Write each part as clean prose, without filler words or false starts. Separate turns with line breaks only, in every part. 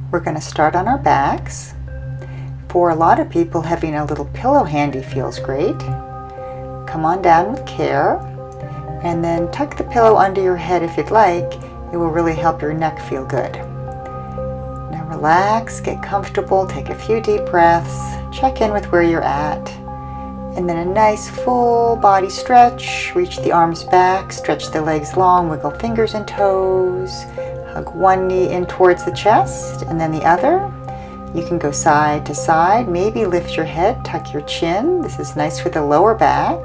We're going to start on our backs. For a lot of people, having a little pillow handy feels great. Come on down with care, and then tuck the pillow under your head if you'd like. It will really help your neck feel good. Now relax, get comfortable, take a few deep breaths, check in with where you're at, and then a nice full body stretch. Reach the arms back, stretch the legs long, wiggle fingers and toes. Hug one knee in towards the chest and then the other. You can go side to side, maybe lift your head, tuck your chin. This is nice for the lower back.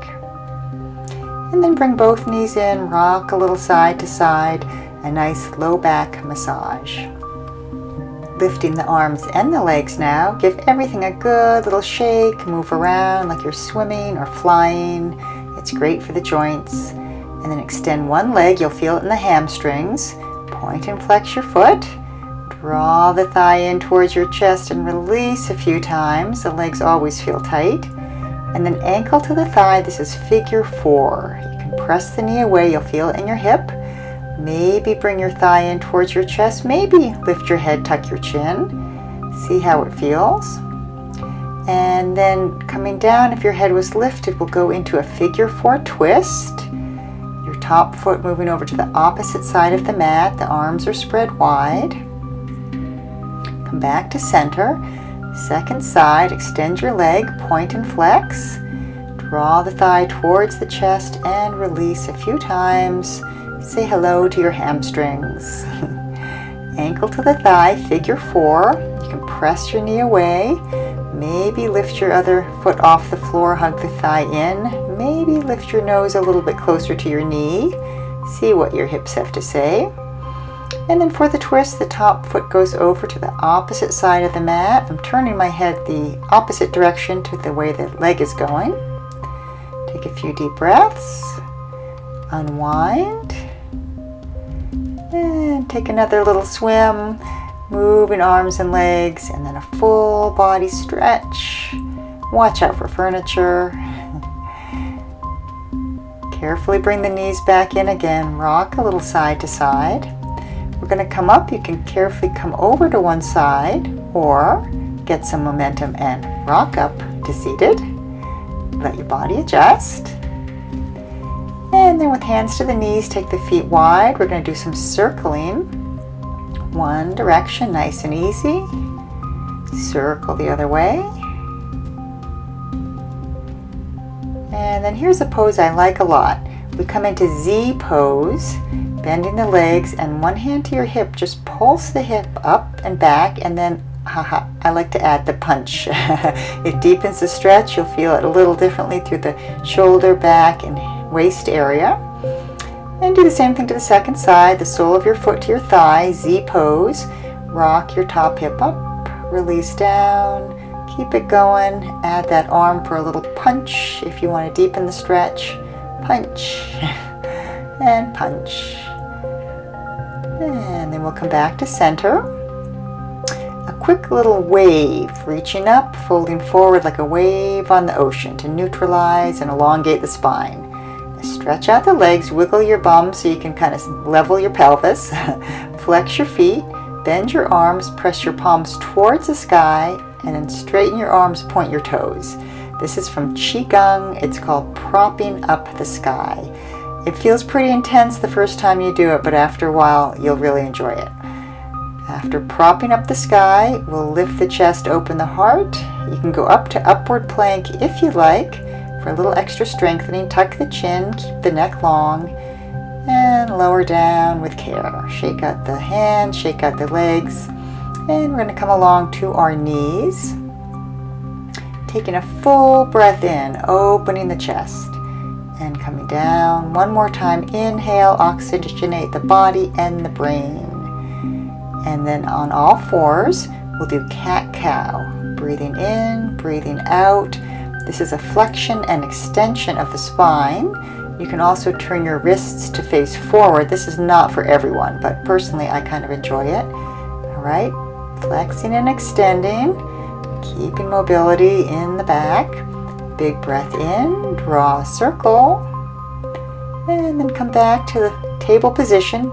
And then bring both knees in, rock a little side to side, a nice low back massage. Lifting the arms and the legs now, give everything a good little shake, move around like you're swimming or flying. It's great for the joints. And then extend one leg, you'll feel it in the hamstrings. Point and flex your foot. Draw the thigh in towards your chest and release a few times. The legs always feel tight. And then ankle to the thigh. This is figure 4. You can press the knee away. You'll feel it in your hip. Maybe bring your thigh in towards your chest. Maybe lift your head, tuck your chin. See how it feels. And then coming down, if your head was lifted, we'll go into a figure 4 twist. Your top foot moving over to the opposite side of the mat. The arms are spread wide. Come back to center. Second side, extend your leg, point and flex. Draw the thigh towards the chest and release a few times. Say hello to your hamstrings. Ankle to the thigh, figure 4. You can press your knee away. Maybe lift your other foot off the floor, hug the thigh in. Maybe lift your nose a little bit closer to your knee. See what your hips have to say. And then for the twist, the top foot goes over to the opposite side of the mat. I'm turning my head the opposite direction to the way the leg is going. Take a few deep breaths. Unwind. And take another little swim. Moving arms and legs, and then a full body stretch. Watch out for furniture. Carefully bring the knees back in again. Rock a little side to side. We're going to come up. You can carefully come over to one side or get some momentum and rock up to seated. Let your body adjust. And then with hands to the knees, take the feet wide. We're going to do some circling. One direction, nice and easy. Circle the other way. And then here's a pose I like a lot. We come into Z pose, bending the legs and one hand to your hip. Just pulse the hip up and back, and then I like to add the punch. It deepens the stretch. You'll feel it a little differently through the shoulder, back, and waist area. And do the same thing to the second side, the sole of your foot to your thigh, Z pose. Rock your top hip up, release down, keep it going. Add that arm for a little punch if you want to deepen the stretch. Punch and punch. And then we'll come back to center. A quick little wave, reaching up, folding forward like a wave on the ocean to neutralize and elongate the spine. Stretch out the legs, wiggle your bum so you can kind of level your pelvis. Flex your feet, bend your arms, press your palms towards the sky, and then straighten your arms, point your toes. This is from Qigong. It's called propping up the sky. It feels pretty intense the first time you do it, but after a while, you'll really enjoy it. After propping up the sky, we'll lift the chest, open the heart. You can go up to upward plank if you like. For a little extra strengthening, tuck the chin, keep the neck long, and lower down with care. Shake out the hands, shake out the legs, and we're going to come along to our knees. Taking a full breath in, opening the chest, and coming down. One more time, inhale, oxygenate the body and the brain. And then on all fours, we'll do cat-cow. Breathing in, breathing out. This is a flexion and extension of the spine. You can also turn your wrists to face forward. This is not for everyone, but personally I kind of enjoy it. All right, flexing and extending, keeping mobility in the back. Big breath in, draw a circle, and then come back to the table position.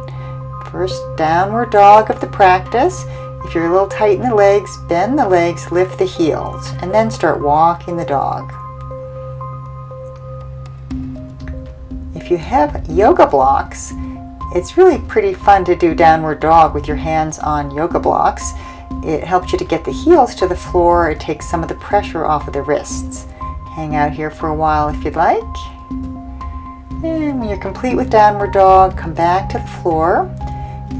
First downward dog of the practice. If you're a little tight in the legs, bend the legs, lift the heels, and then start walking the dog. If you have yoga blocks, it's really pretty fun to do downward dog with your hands on yoga blocks. It helps you to get the heels to the floor. It takes some of the pressure off of the wrists. Hang out here for a while if you'd like. And when you're complete with downward dog, come back to the floor.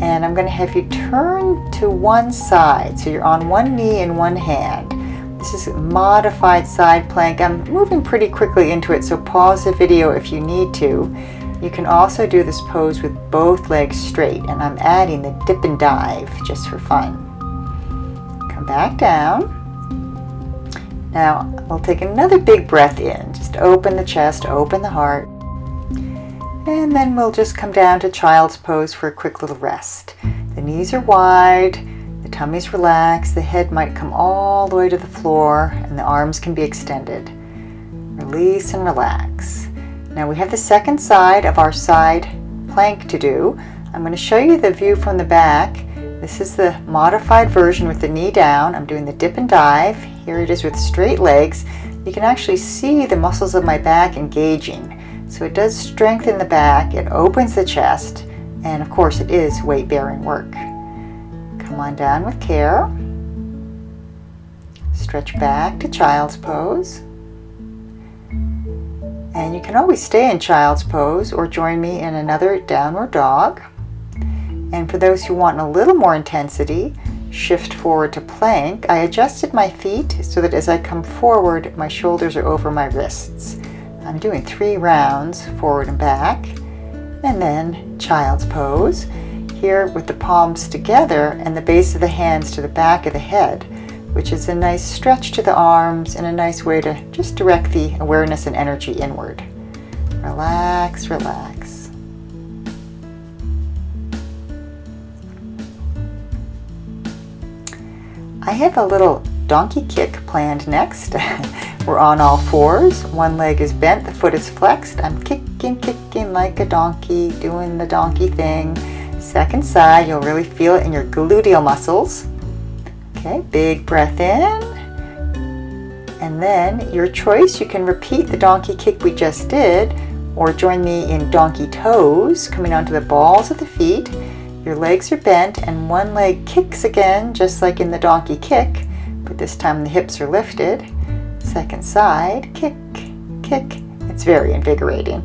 And I'm going to have you turn to one side. So you're on one knee and one hand. This is a modified side plank. I'm moving pretty quickly into it, so pause the video if you need to. You can also do this pose with both legs straight, and I'm adding the dip and dive just for fun. Come back down. Now we'll take another big breath in. Just open the chest, open the heart. And then we'll just come down to child's pose for a quick little rest. The knees are wide, the tummy's relaxed, the head might come all the way to the floor, and the arms can be extended. Release and relax. Now we have the second side of our side plank to do. I'm going to show you the view from the back. This is the modified version with the knee down. I'm doing the dip and dive. Here it is with straight legs. You can actually see the muscles of my back engaging. So it does strengthen the back, it opens the chest, and of course it is weight-bearing work. Come on down with care. Stretch back to child's pose. And you can always stay in child's pose or join me in another downward dog. And for those who want a little more intensity, shift forward to plank. I adjusted my feet so that as I come forward, my shoulders are over my wrists. I'm doing 3 rounds, forward and back, and then child's pose. Here with the palms together and the base of the hands to the back of the head, which is a nice stretch to the arms and a nice way to just direct the awareness and energy inward. Relax, relax. I have a little donkey kick planned next. We're on all fours. One leg is bent, the foot is flexed. I'm kicking like a donkey, doing the donkey thing. Second side, you'll really feel it in your gluteal muscles. Okay, big breath in. And then your choice, you can repeat the donkey kick we just did, or join me in donkey toes, coming onto the balls of the feet. Your legs are bent and one leg kicks again, just like in the donkey kick, but this time the hips are lifted. Second side, kick, kick. It's very invigorating.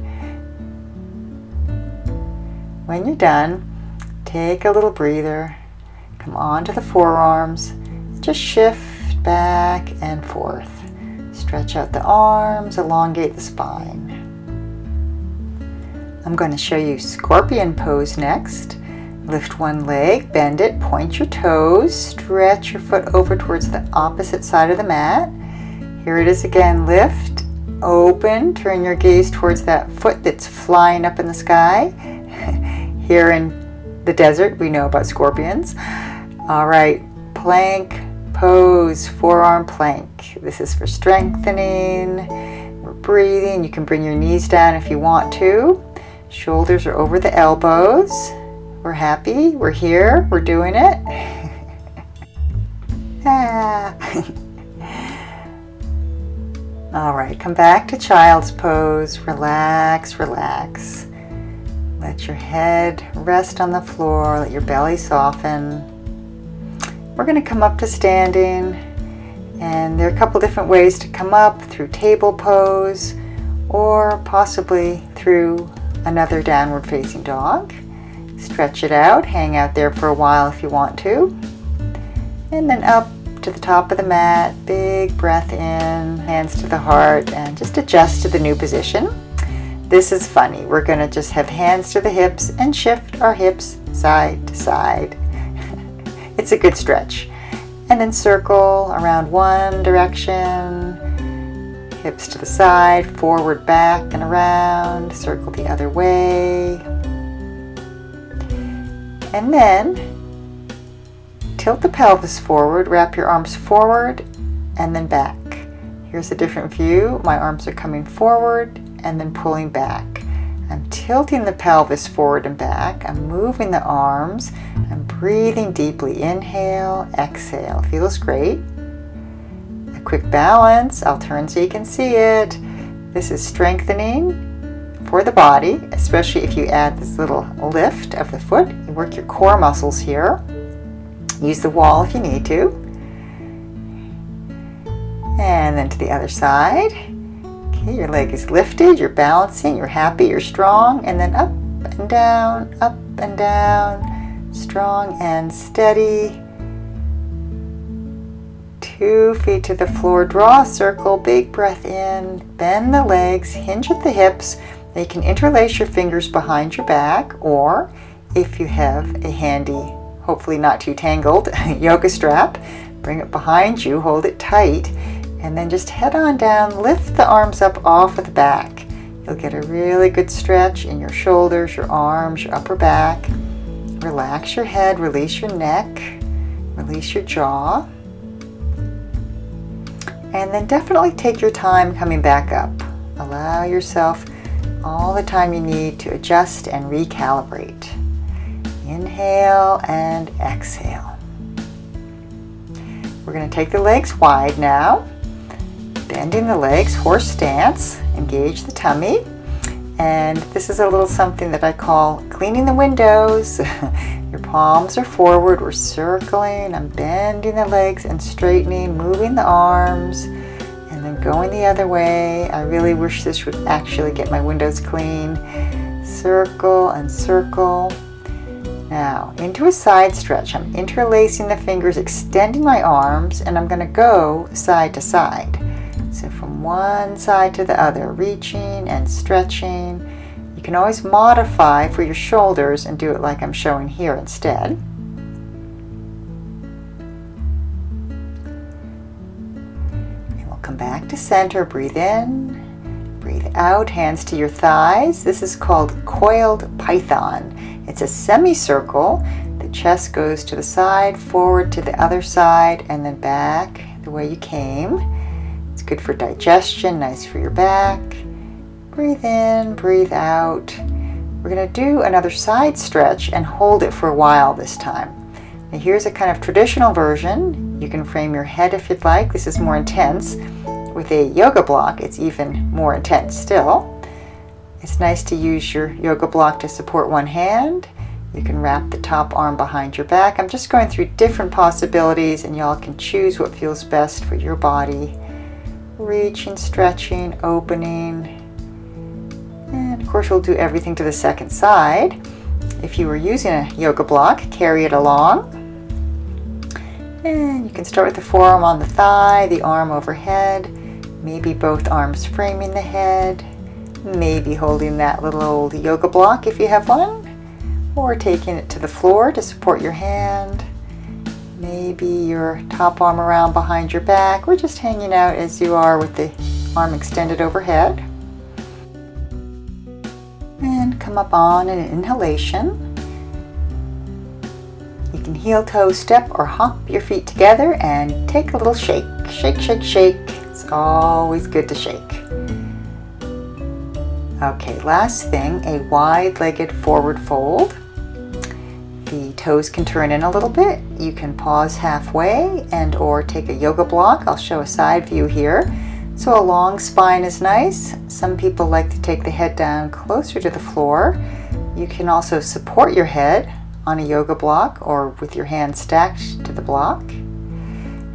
When you're done, take a little breather. Come onto the forearms. Just shift back and forth. Stretch out the arms, elongate the spine. I'm going to show you scorpion pose next. Lift one leg, bend it, point your toes, stretch your foot over towards the opposite side of the mat. Here it is again, lift, open, turn your gaze towards that foot that's flying up in the sky. Here in the desert, we know about scorpions. All right, plank pose, forearm plank. This is for strengthening. We're breathing. You can bring your knees down if you want to. Shoulders are over the elbows. We're happy, we're here, we're doing it. All right, come back to child's pose. Relax, relax. Let your head rest on the floor, let your belly soften. We're going to come up to standing, and there are a couple different ways to come up, through table pose or possibly through another downward facing dog. Stretch it out, hang out there for a while if you want to. And then up to the top of the mat, big breath in, hands to the heart, and just adjust to the new position. This is funny. We're going to just have hands to the hips and shift our hips side to side. It's a good stretch. And then circle around one direction, hips to the side, forward, back, and around, circle the other way. And then tilt the pelvis forward, wrap your arms forward, and then back. Here's a different view. My arms are coming forward and then pulling back. I'm tilting the pelvis forward and back. I'm moving the arms. I'm breathing deeply. Inhale, exhale. Feels great. A quick balance. I'll turn so you can see it. This is strengthening for the body, especially if you add this little lift of the foot. You work your core muscles here. Use the wall if you need to. And then to the other side. Okay, your leg is lifted, you're balancing, you're happy, you're strong, and then up and down, strong and steady. 2 feet to the floor, draw a circle, big breath in, bend the legs, hinge at the hips. Now you can interlace your fingers behind your back, or if you have a handy, hopefully not too tangled, yoga strap, bring it behind you, hold it tight, and then just head on down, lift the arms up off of the back. You'll get a really good stretch in your shoulders, your arms, your upper back. Relax your head, release your neck, release your jaw. And then definitely take your time coming back up. Allow yourself all the time you need to adjust and recalibrate. Inhale and exhale. We're going to take the legs wide now. Bending the legs, horse stance, engage the tummy. And this is a little something that I call cleaning the windows. Your palms are forward, we're circling, I'm bending the legs and straightening, moving the arms, and then going the other way. I really wish this would actually get my windows clean. Circle and circle. Now, into a side stretch. I'm interlacing the fingers, extending my arms, and I'm going to go side to side. So from one side to the other, reaching and stretching. You can always modify for your shoulders and do it like I'm showing here instead. And we'll come back to center, breathe in, breathe out, hands to your thighs. This is called coiled python. It's a semicircle. The chest goes to the side, forward to the other side, and then back the way you came. It's good for digestion, nice for your back. Breathe in, breathe out. We're going to do another side stretch and hold it for a while this time. Now here's a kind of traditional version. You can frame your head if you'd like. This is more intense. With a yoga block, it's even more intense still. It's nice to use your yoga block to support one hand. You can wrap the top arm behind your back. I'm just going through different possibilities, and y'all can choose what feels best for your body. Reaching, stretching, opening. And of course we'll do everything to the second side. If you were using a yoga block, carry it along. And you can start with the forearm on the thigh, the arm overhead, maybe both arms framing the head, maybe holding that little old yoga block if you have one, or taking it to the floor to support your hand. Maybe your top arm around behind your back, or just hanging out as you are with the arm extended overhead. And come up on an inhalation. You can heel toe step or hop your feet together and take a little shake. Shake, shake, shake. It's always good to shake. Okay, last thing, a wide-legged forward fold. The toes can turn in a little bit. You can pause halfway and or take a yoga block. I'll show a side view here. So a long spine is nice. Some people like to take the head down closer to the floor. You can also support your head on a yoga block or with your hands stacked to the block.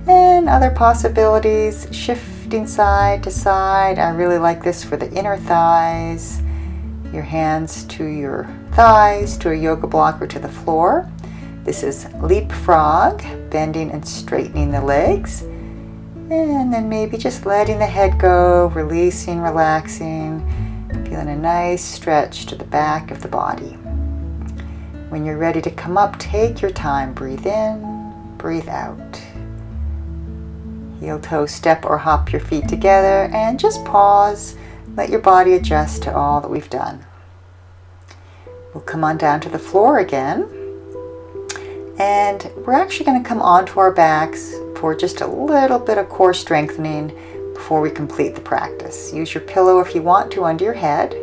And other possibilities, shifting side to side. I really like this for the inner thighs. Your hands to your thighs, to a yoga block or to the floor. This is leapfrog, bending and straightening the legs. And then maybe just letting the head go, releasing, relaxing, feeling a nice stretch to the back of the body. When you're ready to come up, take your time. Breathe in, breathe out. Heel toe step or hop your feet together and just pause. Let your body adjust to all that we've done. We'll come on down to the floor again. And we're actually going to come onto our backs for just a little bit of core strengthening before we complete the practice. Use your pillow if you want to under your head.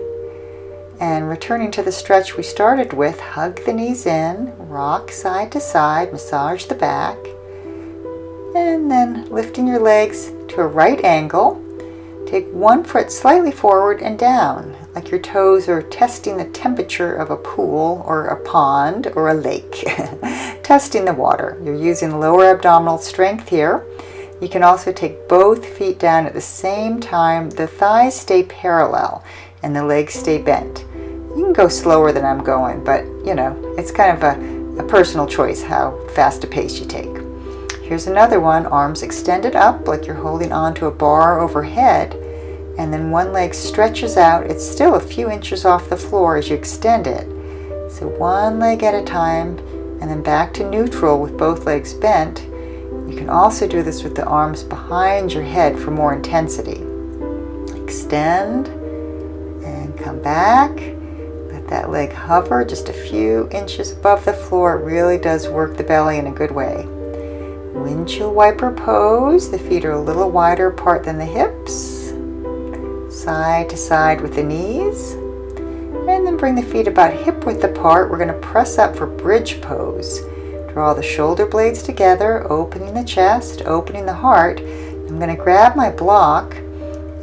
And returning to the stretch we started with, hug the knees in, rock side to side, massage the back, and then lifting your legs to a right angle. Take one foot slightly forward and down, like your toes are testing the temperature of a pool or a pond or a lake. Testing the water. You're using lower abdominal strength here. You can also take both feet down at the same time. The thighs stay parallel and the legs stay bent. You can go slower than I'm going, but you know, it's kind of a personal choice how fast a pace you take. Here's another one, arms extended up like you're holding onto a bar overhead, and then one leg stretches out. It's still a few inches off the floor as you extend it. So one leg at a time, and then back to neutral with both legs bent. You can also do this with the arms behind your head for more intensity. Extend and come back. Let that leg hover just a few inches above the floor. It really does work the belly in a good way. Windshield wiper pose. The feet are a little wider apart than the hips. Side to side with the knees. And then bring the feet about hip width apart. We're going to press up for bridge pose. Draw the shoulder blades together, opening the chest, opening the heart. I'm going to grab my block,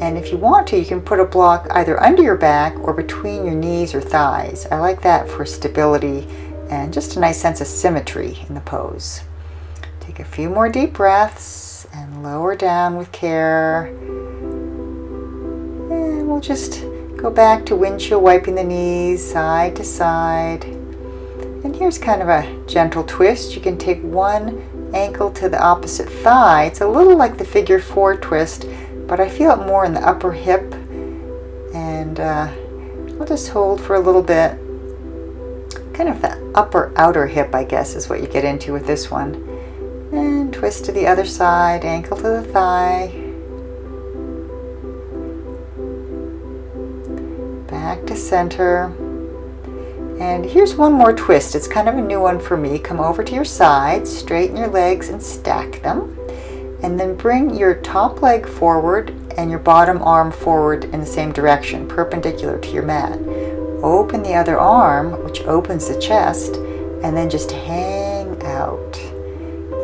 and if you want to, you can put a block either under your back or between your knees or thighs. I like that for stability and just a nice sense of symmetry in the pose. Take a few more deep breaths and lower down with care. And we'll just go back to windshield wiping the knees side to side. And here's kind of a gentle twist. You can take one ankle to the opposite thigh. It's a little like the figure 4 twist, but I feel it more in the upper hip. And I'll just hold for a little bit. Kind of the upper outer hip, I guess, is what you get into with this one. And twist to the other side, ankle to the thigh. Back to center. And here's one more twist. It's kind of a new one for me. Come over to your side, straighten your legs and stack them. And then bring your top leg forward and your bottom arm forward in the same direction, perpendicular to your mat. Open the other arm, which opens the chest, and then just hang out.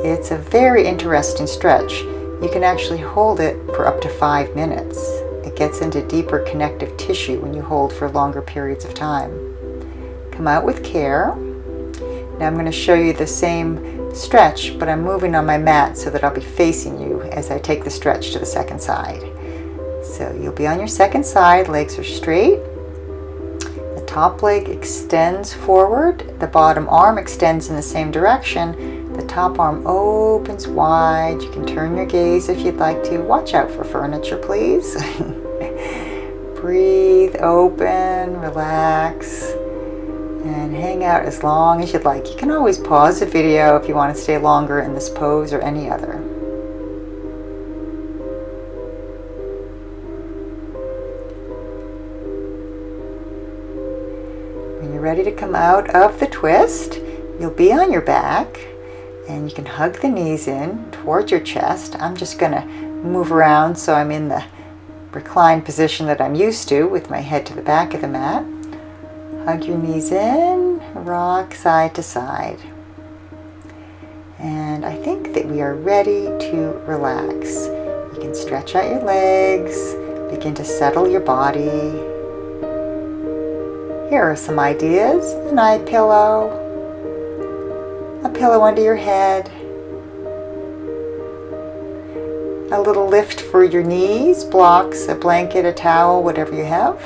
It's a very interesting stretch. You can actually hold it for up to 5 minutes. It gets into deeper connective tissue when you hold for longer periods of time. Come out with care. Now I'm going to show you the same stretch, but I'm moving on my mat so that I'll be facing you as I take the stretch to the second side. So you'll be on your second side, legs are straight. The top leg extends forward, the bottom arm extends in the same direction. The top arm opens wide. You can turn your gaze if you'd like to. Watch out for furniture, please. Breathe, open, relax. And hang out as long as you'd like. You can always pause the video if you want to stay longer in this pose or any other. When you're ready to come out of the twist, you'll be on your back and you can hug the knees in towards your chest. I'm just going to move around so I'm in the reclined position that I'm used to with my head to the back of the mat. Hug your knees in, rock side to side. And I think that we are ready to relax. You can stretch out your legs, begin to settle your body. Here are some ideas. An eye pillow, a pillow under your head, a little lift for your knees, blocks, a blanket, a towel, whatever you have.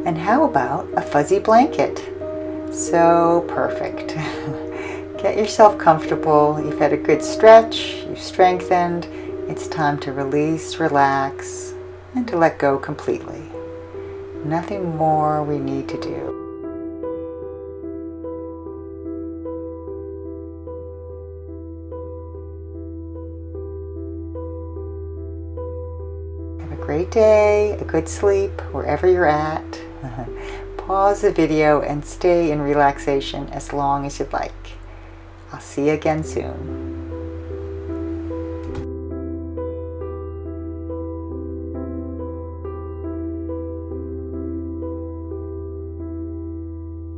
And how about a fuzzy blanket? So perfect. Get yourself comfortable. You've had a good stretch. You've strengthened. It's time to release, relax, and to let go completely. Nothing more we need to do. Have a great day, a good sleep, wherever you're at. Pause the video and stay in relaxation as long as you'd like. I'll see you again soon.